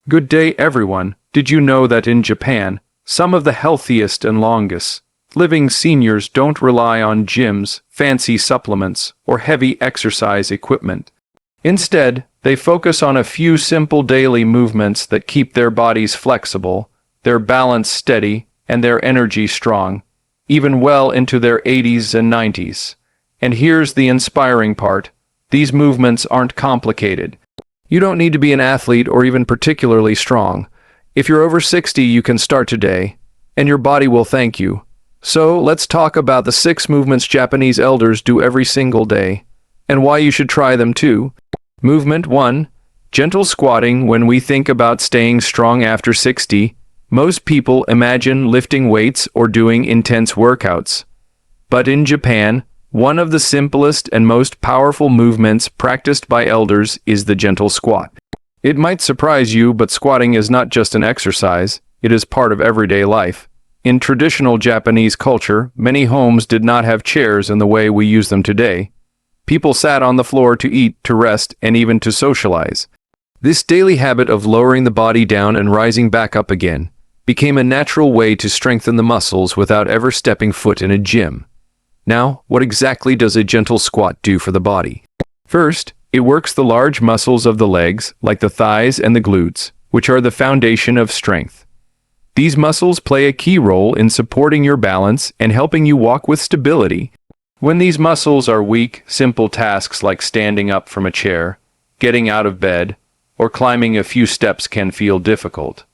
Good day, everyone. Did you know that in Japan, some of the healthiest and longest living seniors don't rely on gyms, fancy supplements, or heavy exercise equipment? Instead, they focus on a few simple daily movements that keep their bodies flexible, their balance steady, and their energy strong, even well into their 80s and 90s. And here's the inspiring part: these movements aren't complicated. You don't need to be an athlete or even particularly strong. If you're over 60, you can start today, and your body will thank you. So, let's talk about the 6 movements Japanese elders do every single day, and why you should try them too. Movement 1. Gentle squatting. When we think about staying strong after 60, most people imagine lifting weights or doing intense workouts. But in Japan, one of the simplest and most powerful movements practiced by elders is the gentle squat. It might surprise you, but squatting is not just an exercise, it is part of everyday life. In traditional Japanese culture, many homes did not have chairs in the way we use them today. People sat on the floor to eat, to rest, and even to socialize. This daily habit of lowering the body down and rising back up again became a natural way to strengthen the muscles without ever stepping foot in a gym. Now, what exactly does a gentle squat do for the body? First, it works the large muscles of the legs, like the thighs and the glutes, which are the foundation of strength. These muscles play a key role in supporting your balance and helping you walk with stability. When these muscles are weak, simple tasks like standing up from a chair, getting out of bed, or climbing a few steps can feel difficult.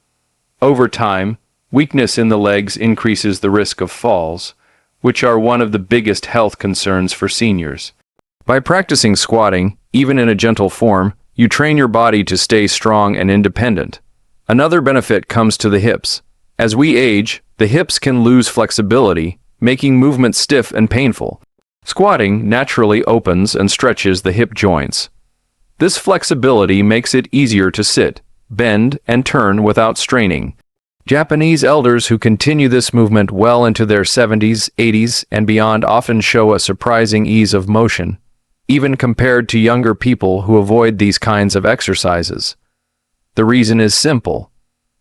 Over time, weakness in the legs increases the risk of falls, which are one of the biggest health concerns for seniors. By practicing squatting, even in a gentle form, you train your body to stay strong and independent. Another benefit comes to the hips. As we age, the hips can lose flexibility, making movement stiff and painful. Squatting naturally opens and stretches the hip joints. This flexibility makes it easier to sit, bend, and turn without straining. Japanese elders who continue this movement well into their 70s, 80s, and beyond often show a surprising ease of motion, even compared to younger people who avoid these kinds of exercises. The reason is simple.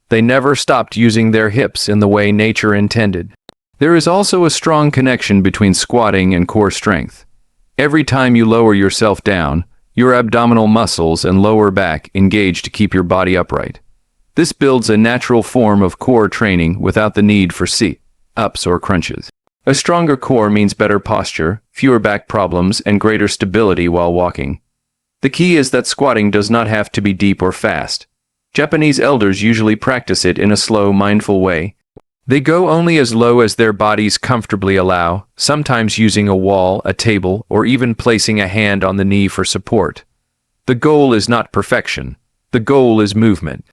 They never stopped using their hips in the way nature intended. There is also a strong connection between squatting and core strength. Every time you lower yourself down, your abdominal muscles and lower back engage to keep your body upright. This builds a natural form of core training without the need for sit-ups or crunches. A stronger core means better posture, fewer back problems, and greater stability while walking. The key is that squatting does not have to be deep or fast. Japanese elders usually practice it in a slow, mindful way. They go only as low as their bodies comfortably allow, sometimes using a wall, a table, or even placing a hand on the knee for support. The goal is not perfection. The goal is movement.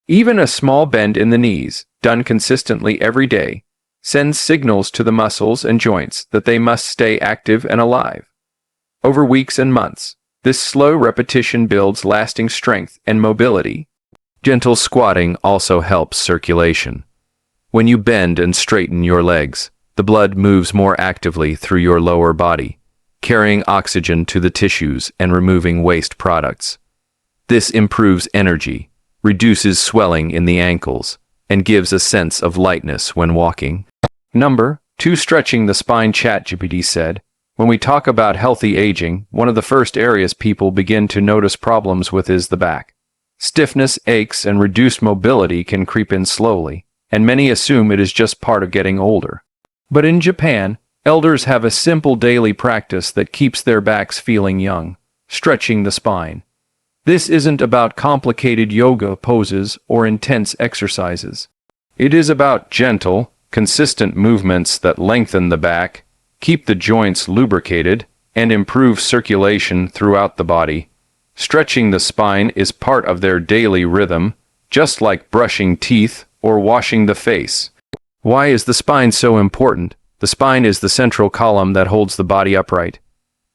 Even a small bend in the knees, done consistently every day, sends signals to the muscles and joints that they must stay active and alive. Over weeks and months, this slow repetition builds lasting strength and mobility. Gentle squatting also helps circulation. When you bend and straighten your legs, the blood moves more actively through your lower body, carrying oxygen to the tissues and removing waste products. This improves energy, reduces swelling in the ankles, and gives a sense of lightness when walking. Number 2. Stretching the spine. ChatGPT said, when we talk about healthy aging, one of the first areas people begin to notice problems with is the back. Stiffness, aches, and reduced mobility can creep in slowly, and many assume it is just part of getting older. But in Japan, elders have a simple daily practice that keeps their backs feeling young: stretching the spine. This isn't about complicated yoga poses or intense exercises. It is about gentle, consistent movements that lengthen the back, keep the joints lubricated, and improve circulation throughout the body. Stretching the spine is part of their daily rhythm, just like brushing teeth or washing the face. Why is the spine so important? The spine is the central column that holds the body upright.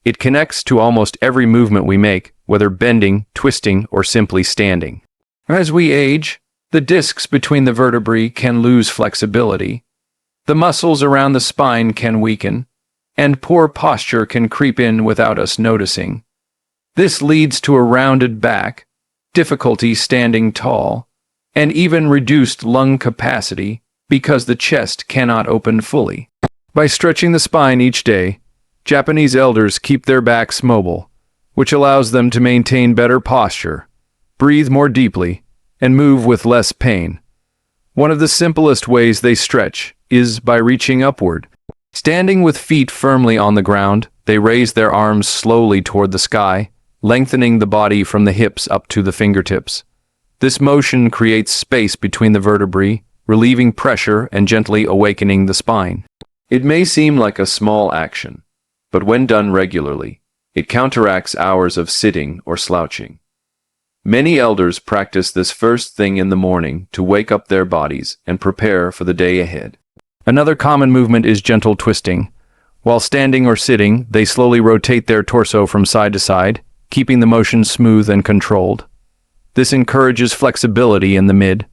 It connects to almost every movement we make, whether bending, twisting, or simply standing. As we age, the discs between the vertebrae can lose flexibility. The muscles around the spine can weaken, and poor posture can creep in without us noticing. This leads to a rounded back, difficulty standing tall, and even reduced lung capacity because the chest cannot open fully. By stretching the spine each day, Japanese elders keep their backs mobile, which allows them to maintain better posture, breathe more deeply, and move with less pain. One of the simplest ways they stretch is by reaching upward. Standing with feet firmly on the ground, they raise their arms slowly toward the sky, lengthening the body from the hips up to the fingertips. This motion creates space between the vertebrae, relieving pressure and gently awakening the spine. It may seem like a small action, but when done regularly, it counteracts hours of sitting or slouching. Many elders practice this first thing in the morning to wake up their bodies and prepare for the day ahead. Another common movement is gentle twisting. While standing or sitting, they slowly rotate their torso from side to side, keeping the motion smooth and controlled. This encourages flexibility in the mid,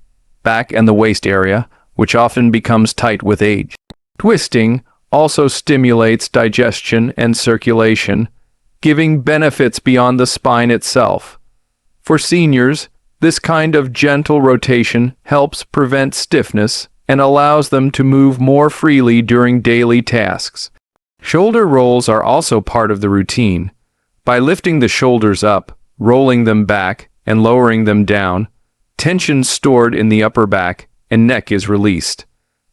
back, and the waist area, which often becomes tight with age. Twisting also stimulates digestion and circulation, giving benefits beyond the spine itself. For seniors, this kind of gentle rotation helps prevent stiffness and allows them to move more freely during daily tasks. Shoulder rolls are also part of the routine. By lifting the shoulders up, rolling them back, and lowering them down, tension stored in the upper back and neck is released.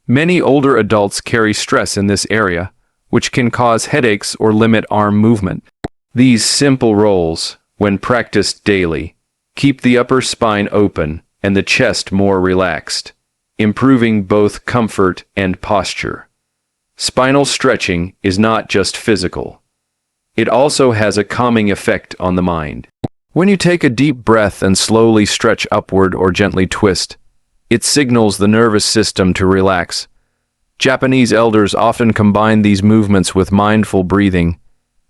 Many older adults carry stress in this area, which can cause headaches or limit arm movement. These simple rolls, when practiced daily, keep the upper spine open and the chest more relaxed, improving both comfort and posture. Spinal stretching is not just physical. It also has a calming effect on the mind. When you take a deep breath and slowly stretch upward or gently twist, it signals the nervous system to relax. Japanese elders often combine these movements with mindful breathing,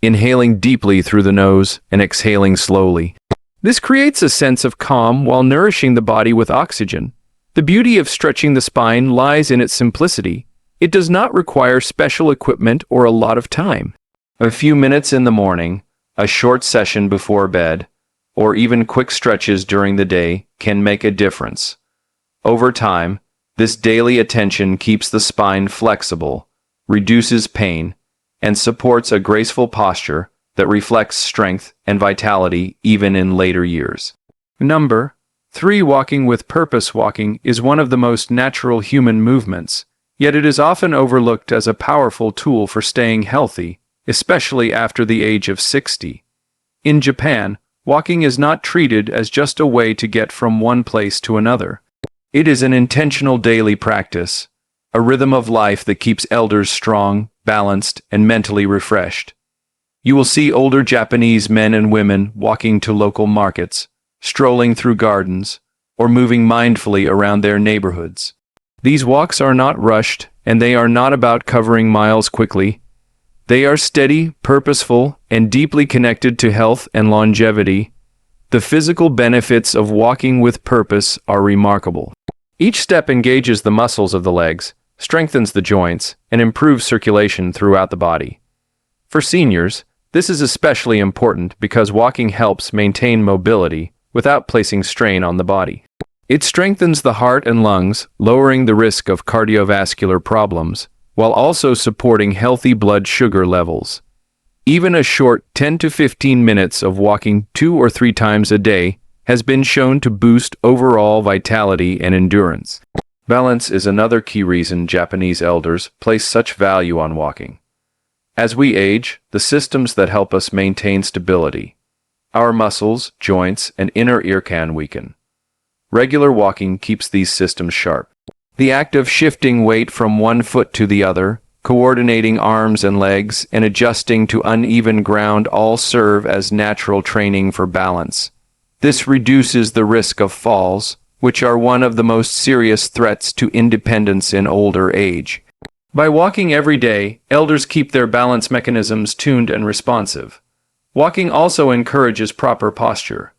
inhaling deeply through the nose and exhaling slowly. This creates a sense of calm while nourishing the body with oxygen. The beauty of stretching the spine lies in its simplicity. It does not require special equipment or a lot of time. A few minutes in the morning, a short session before bed, or even quick stretches during the day can make a difference. Over time, this daily attention keeps the spine flexible, reduces pain, and supports a graceful posture that reflects strength and vitality even in later years. Number 3. Walking with purpose. Walking is one of the most natural human movements, yet it is often overlooked as a powerful tool for staying healthy, especially after the age of 60. In Japan, walking is not treated as just a way to get from one place to another. It is an intentional daily practice, a rhythm of life that keeps elders strong, balanced, and mentally refreshed. You will see older Japanese men and women walking to local markets, strolling through gardens, or moving mindfully around their neighborhoods. These walks are not rushed, and they are not about covering miles quickly. They are steady, purposeful, and deeply connected to health and longevity. The physical benefits of walking with purpose are remarkable. Each step engages the muscles of the legs, strengthens the joints, and improves circulation throughout the body. For seniors, this is especially important because walking helps maintain mobility without placing strain on the body. It strengthens the heart and lungs, lowering the risk of cardiovascular problems, while also supporting healthy blood sugar levels. Even a short 10 to 15 minutes of walking 2 or 3 times a day has been shown to boost overall vitality and endurance. Balance is another key reason Japanese elders place such value on walking. As we age, the systems that help us maintain stability, our muscles, joints, and inner ear can weaken. Regular walking keeps these systems sharp. The act of shifting weight from one foot to the other, coordinating arms and legs, and adjusting to uneven ground all serve as natural training for balance. This reduces the risk of falls, which are one of the most serious threats to independence in older age. By walking every day, elders keep their balance mechanisms tuned and responsive. Walking also encourages proper posture.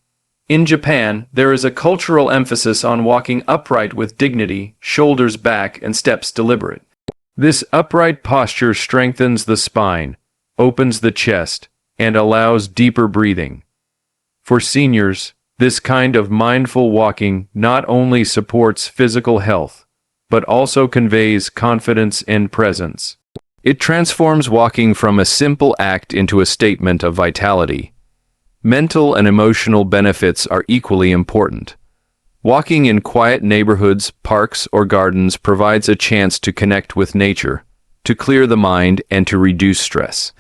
In Japan, there is a cultural emphasis on walking upright with dignity, shoulders back, and steps deliberate. This upright posture strengthens the spine, opens the chest, and allows deeper breathing. For seniors, This kind of mindful walking not only supports physical health, but also conveys confidence and presence. It transforms walking from a simple act into a statement of vitality. Mental and emotional benefits are equally important. Walking in quiet neighborhoods, parks, or gardens provides a chance to connect with nature, to clear the mind, and to reduce stress.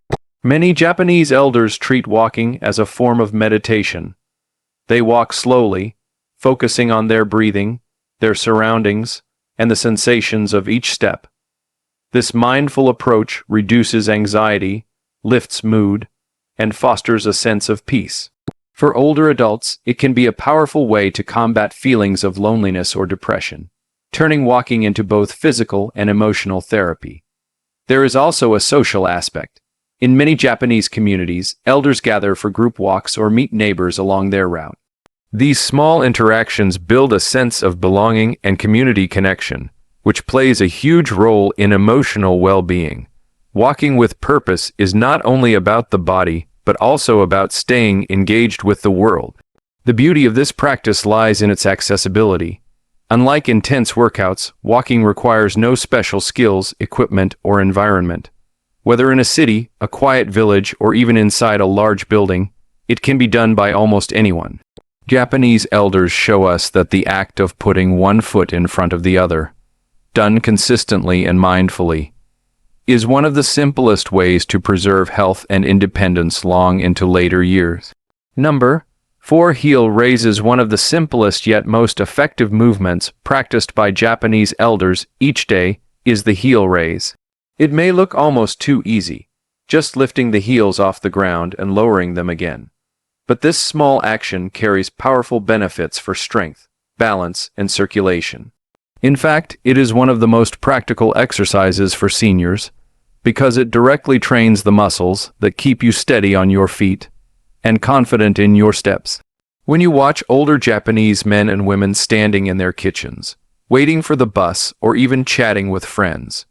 Many Japanese elders treat walking as a form of meditation. They walk slowly, focusing on their breathing, their surroundings, and the sensations of each step. This mindful approach reduces anxiety, lifts mood, and fosters a sense of peace. For older adults, it can be a powerful way to combat feelings of loneliness or depression, turning walking into both physical and emotional therapy. There is also a social aspect. In many Japanese communities, elders gather for group walks or meet neighbors along their route. These small interactions build a sense of belonging and community connection, which plays a huge role in emotional well-being. Walking with purpose is not only about the body, but also about staying engaged with the world. The beauty of this practice lies in its accessibility. Unlike intense workouts, walking requires no special skills, equipment, or environment. Whether in a city, a quiet village, or even inside a large building, it can be done by almost anyone. Japanese elders show us that the act of putting one foot in front of the other, done consistently and mindfully, is one of the simplest ways to preserve health and independence long into later years. Number 4. Heel raise is one of the simplest yet most effective movements practiced by Japanese elders each day is the heel raise. It may look almost too easy, just lifting the heels off the ground and lowering them again. But this small action carries powerful benefits for strength, balance, and circulation. In fact, it is one of the most practical exercises for seniors because it directly trains the muscles that keep you steady on your feet and confident in your steps. When you watch older Japanese men and women standing in their kitchens, waiting for the bus, or even chatting with friends,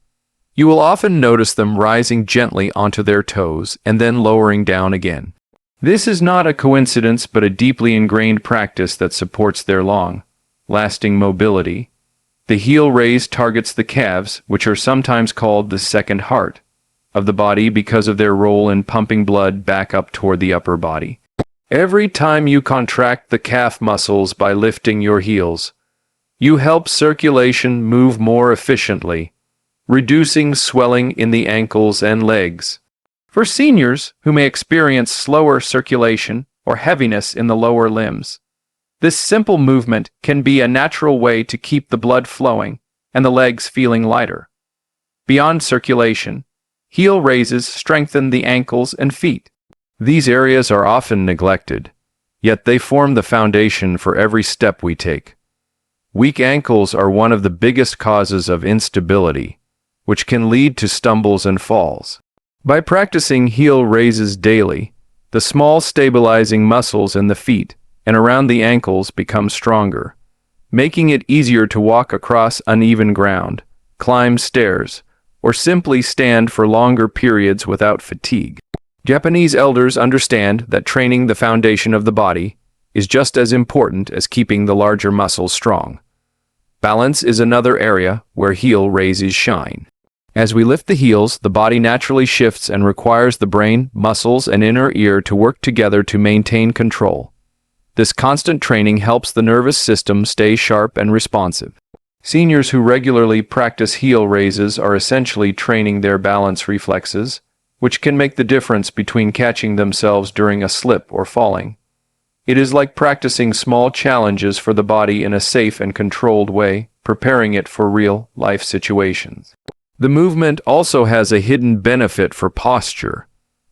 you will often notice them rising gently onto their toes and then lowering down again. This is not a coincidence but a deeply ingrained practice that supports their long-lasting mobility. The heel raise targets the calves, which are sometimes called the second heart of the body because of their role in pumping blood back up toward the upper body. Every time you contract the calf muscles by lifting your heels, you help circulation move more efficiently, reducing swelling in the ankles and legs. For seniors who may experience slower circulation or heaviness in the lower limbs, this simple movement can be a natural way to keep the blood flowing and the legs feeling lighter. Beyond circulation, heel raises strengthen the ankles and feet. These areas are often neglected, yet they form the foundation for every step we take. Weak ankles are one of the biggest causes of instability, which can lead to stumbles and falls. By practicing heel raises daily, the small stabilizing muscles in the feet and around the ankles become stronger, making it easier to walk across uneven ground, climb stairs, or simply stand for longer periods without fatigue. Japanese elders understand that training the foundation of the body is just as important as keeping the larger muscles strong. Balance is another area where heel raises shine. As we lift the heels, the body naturally shifts and requires the brain, muscles, and inner ear to work together to maintain control. This constant training helps the nervous system stay sharp and responsive. Seniors who regularly practice heel raises are essentially training their balance reflexes, which can make the difference between catching themselves during a slip or falling. It is like practicing small challenges for the body in a safe and controlled way, preparing it for real-life situations. The movement also has a hidden benefit for posture.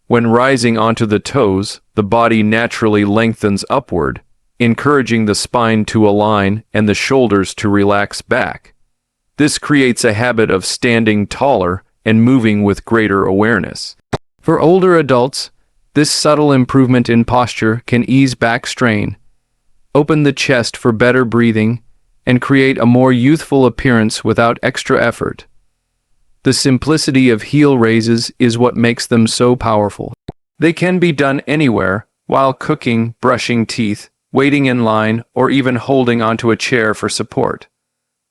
When rising onto the toes, the body naturally lengthens upward, encouraging the spine to align and the shoulders to relax back. This creates a habit of standing taller and moving with greater awareness. For older adults, this subtle improvement in posture can ease back strain, open the chest for better breathing, and create a more youthful appearance without extra effort. The simplicity of heel raises is what makes them so powerful. They can be done anywhere, while cooking, brushing teeth, waiting in line, or even holding onto a chair for support.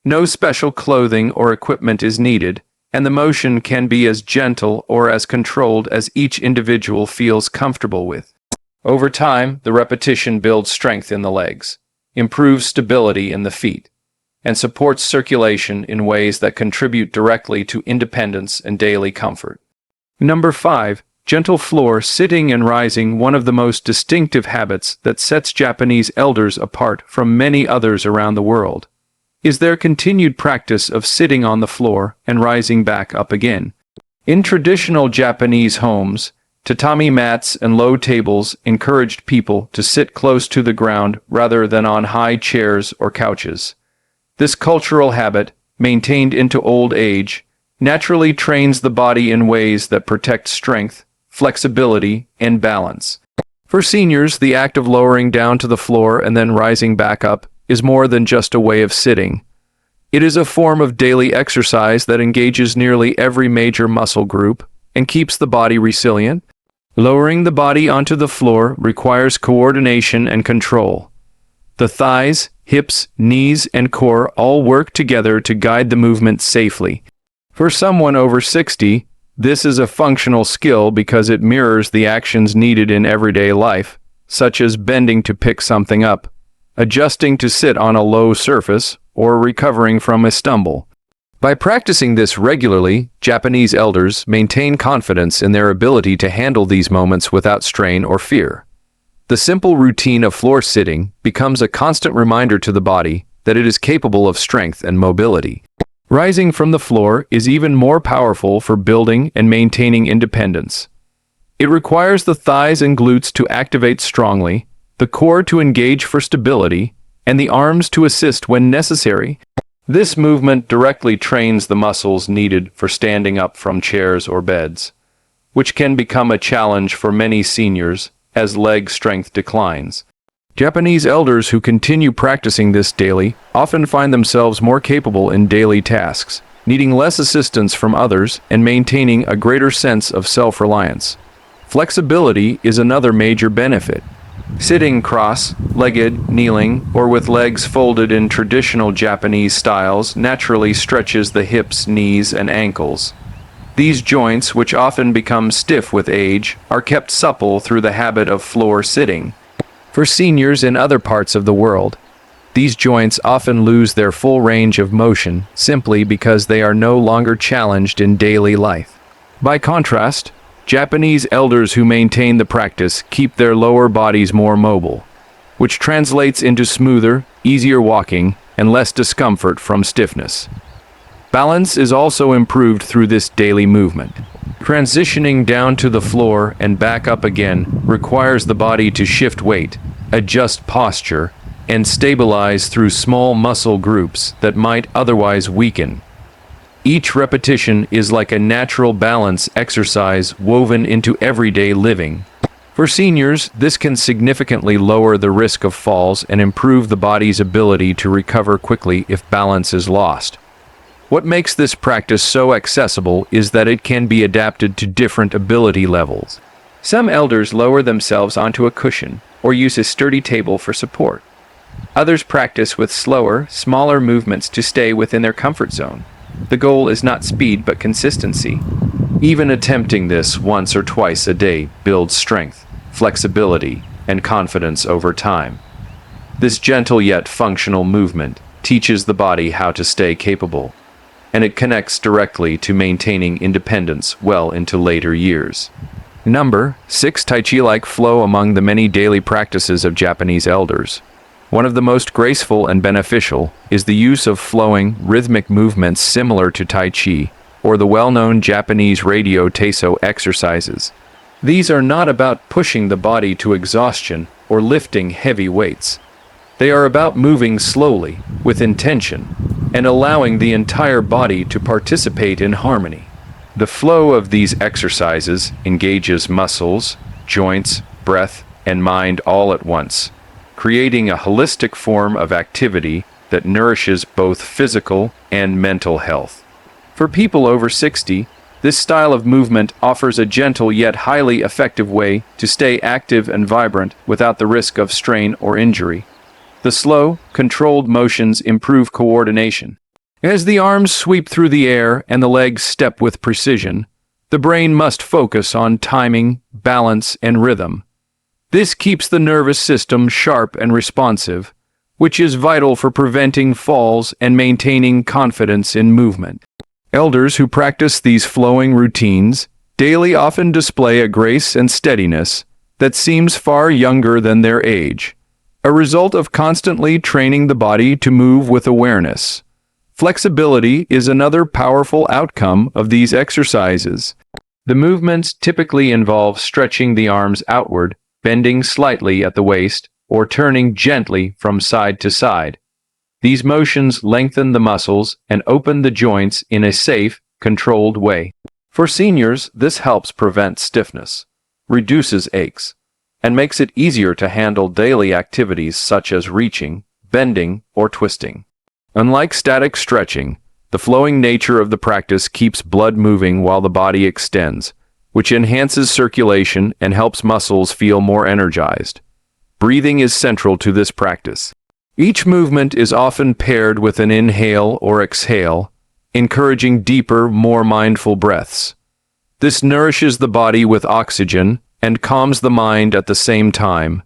No special clothing or equipment is needed, and the motion can be as gentle or as controlled as each individual feels comfortable with. Over time, the repetition builds strength in the legs, improves stability in the feet, and supports circulation in ways that contribute directly to independence and daily comfort. Number 5. Gentle floor sitting and rising. One of the most distinctive habits that sets Japanese elders apart from many others around the world is their continued practice of sitting on the floor and rising back up again. In traditional Japanese homes, tatami mats and low tables encouraged people to sit close to the ground rather than on high chairs or couches. This cultural habit, maintained into old age, naturally trains the body in ways that protect strength, flexibility, and balance. For seniors, the act of lowering down to the floor and then rising back up is more than just a way of sitting. It is a form of daily exercise that engages nearly every major muscle group and keeps the body resilient. Lowering the body onto the floor requires coordination and control. The thighs, hips, knees, and core all work together to guide the movement safely. For someone over 60, this is a functional skill because it mirrors the actions needed in everyday life, such as bending to pick something up, adjusting to sit on a low surface, or recovering from a stumble. By practicing this regularly, Japanese elders maintain confidence in their ability to handle these moments without strain or fear. The simple routine of floor sitting becomes a constant reminder to the body that it is capable of strength and mobility. Rising from the floor is even more powerful for building and maintaining independence. It requires the thighs and glutes to activate strongly, the core to engage for stability, and the arms to assist when necessary. This movement directly trains the muscles needed for standing up from chairs or beds, which can become a challenge for many seniors as leg strength declines. Japanese elders who continue practicing this daily often find themselves more capable in daily tasks, needing less assistance from others and maintaining a greater sense of self-reliance. Flexibility is another major benefit. Sitting cross-legged, kneeling, or with legs folded in traditional Japanese styles naturally stretches the hips, knees, and ankles. These joints, which often become stiff with age, are kept supple through the habit of floor sitting. For seniors in other parts of the world, these joints often lose their full range of motion simply because they are no longer challenged in daily life. By contrast, Japanese elders who maintain the practice keep their lower bodies more mobile, which translates into smoother, easier walking and less discomfort from stiffness. Balance is also improved through this daily movement. Transitioning down to the floor and back up again requires the body to shift weight, adjust posture, and stabilize through small muscle groups that might otherwise weaken. Each repetition is like a natural balance exercise woven into everyday living. For seniors, this can significantly lower the risk of falls and improve the body's ability to recover quickly if balance is lost. What makes this practice so accessible is that it can be adapted to different ability levels. Some elders lower themselves onto a cushion or use a sturdy table for support. Others practice with slower, smaller movements to stay within their comfort zone. The goal is not speed but consistency. Even attempting this once or twice a day builds strength, flexibility, and confidence over time. This gentle yet functional movement teaches the body how to stay capable, and it connects directly to maintaining independence well into later years. Number 6. Tai Chi-like flow. Among the many daily practices of Japanese elders, one of the most graceful and beneficial is the use of flowing, rhythmic movements similar to Tai Chi, or the well-known Japanese radio Taiso exercises. These are not about pushing the body to exhaustion or lifting heavy weights. They are about moving slowly, with intention, and allowing the entire body to participate in harmony. The flow of these exercises engages muscles, joints, breath, and mind all at once, creating a holistic form of activity that nourishes both physical and mental health. For people over 60, This style of movement offers a gentle yet highly effective way to stay active and vibrant without the risk of strain or injury. The slow, controlled motions improve coordination. As the arms sweep through the air and the legs step with precision, the brain must focus on timing, balance, and rhythm. This keeps the nervous system sharp and responsive, which is vital for preventing falls and maintaining confidence in movement. Elders who practice these flowing routines daily often display a grace and steadiness that seems far younger than their age, a result of constantly training the body to move with awareness. Flexibility is another powerful outcome of these exercises. The movements typically involve stretching the arms outward, bending slightly at the waist, or turning gently from side to side. These motions lengthen the muscles and open the joints in a safe, controlled way. For seniors, this helps prevent stiffness, reduces aches, and makes it easier to handle daily activities such as reaching, bending, or twisting. Unlike static stretching, the flowing nature of the practice keeps blood moving while the body extends, which enhances circulation and helps muscles feel more energized. Breathing is central to this practice. Each movement is often paired with an inhale or exhale, encouraging deeper, more mindful breaths. This nourishes the body with oxygen and calms the mind at the same time.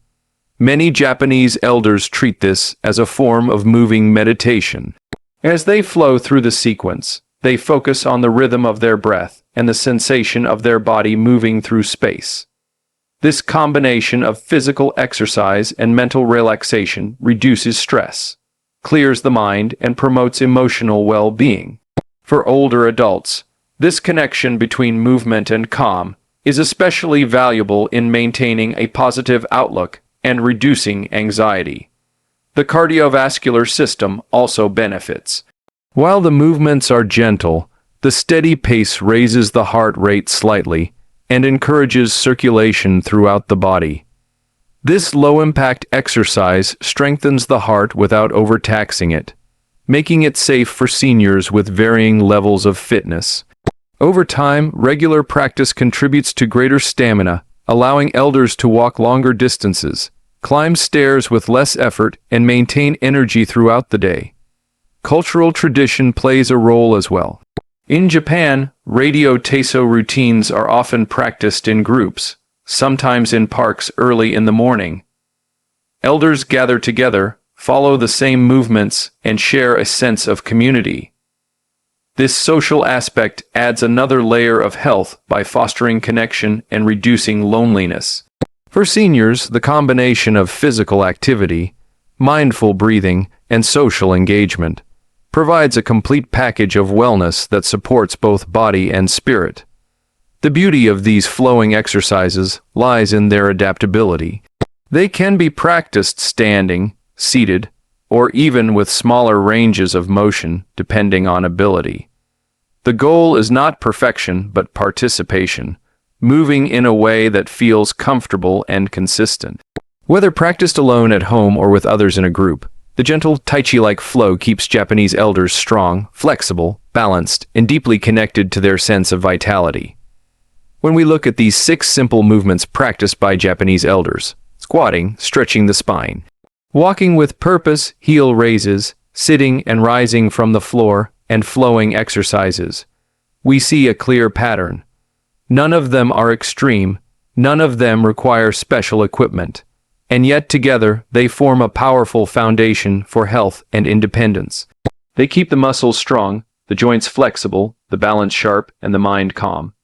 Many Japanese elders treat this as a form of moving meditation. As they flow through the sequence, they focus on the rhythm of their breath and the sensation of their body moving through space. This combination of physical exercise and mental relaxation reduces stress, clears the mind, and promotes emotional well-being. For older adults, this connection between movement and calm is especially valuable in maintaining a positive outlook and reducing anxiety. The cardiovascular system also benefits. While the movements are gentle, the steady pace raises the heart rate slightly and encourages circulation throughout the body. This low-impact exercise strengthens the heart without overtaxing it, making it safe for seniors with varying levels of fitness. Over time, regular practice contributes to greater stamina, allowing elders to walk longer distances, climb stairs with less effort, and maintain energy throughout the day. Cultural tradition plays a role as well. In Japan, radio Taiso routines are often practiced in groups, sometimes in parks early in the morning. Elders gather together, follow the same movements, and share a sense of community. This social aspect adds another layer of health by fostering connection and reducing loneliness. For seniors, the combination of physical activity, mindful breathing, and social engagement provides a complete package of wellness that supports both body and spirit. The beauty of these flowing exercises lies in their adaptability. They can be practiced standing, seated, or even with smaller ranges of motion depending on ability. The goal is not perfection but participation, moving in a way that feels comfortable and consistent. Whether practiced alone at home or with others in a group, the gentle Tai Chi-like flow keeps Japanese elders strong, flexible, balanced, and deeply connected to their sense of vitality. When we look at these 6 simple movements practiced by Japanese elders, squatting, stretching the spine, walking with purpose, heel raises, sitting and rising from the floor, and flowing exercises, we see a clear pattern. None of them are extreme, none of them require special equipment, and yet together they form a powerful foundation for health and independence. They keep the muscles strong, the joints flexible, the balance sharp, and the mind calm.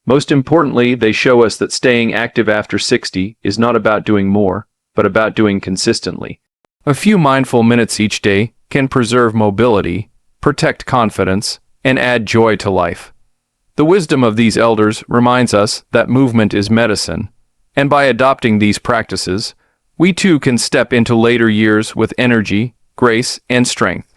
Most importantly, they show us that staying active after 60 is not about doing more, but about doing consistently. A few mindful minutes each day can preserve mobility, protect confidence, and add joy to life. The wisdom of these elders reminds us that movement is medicine, and by adopting these practices, we too can step into later years with energy, grace, and strength.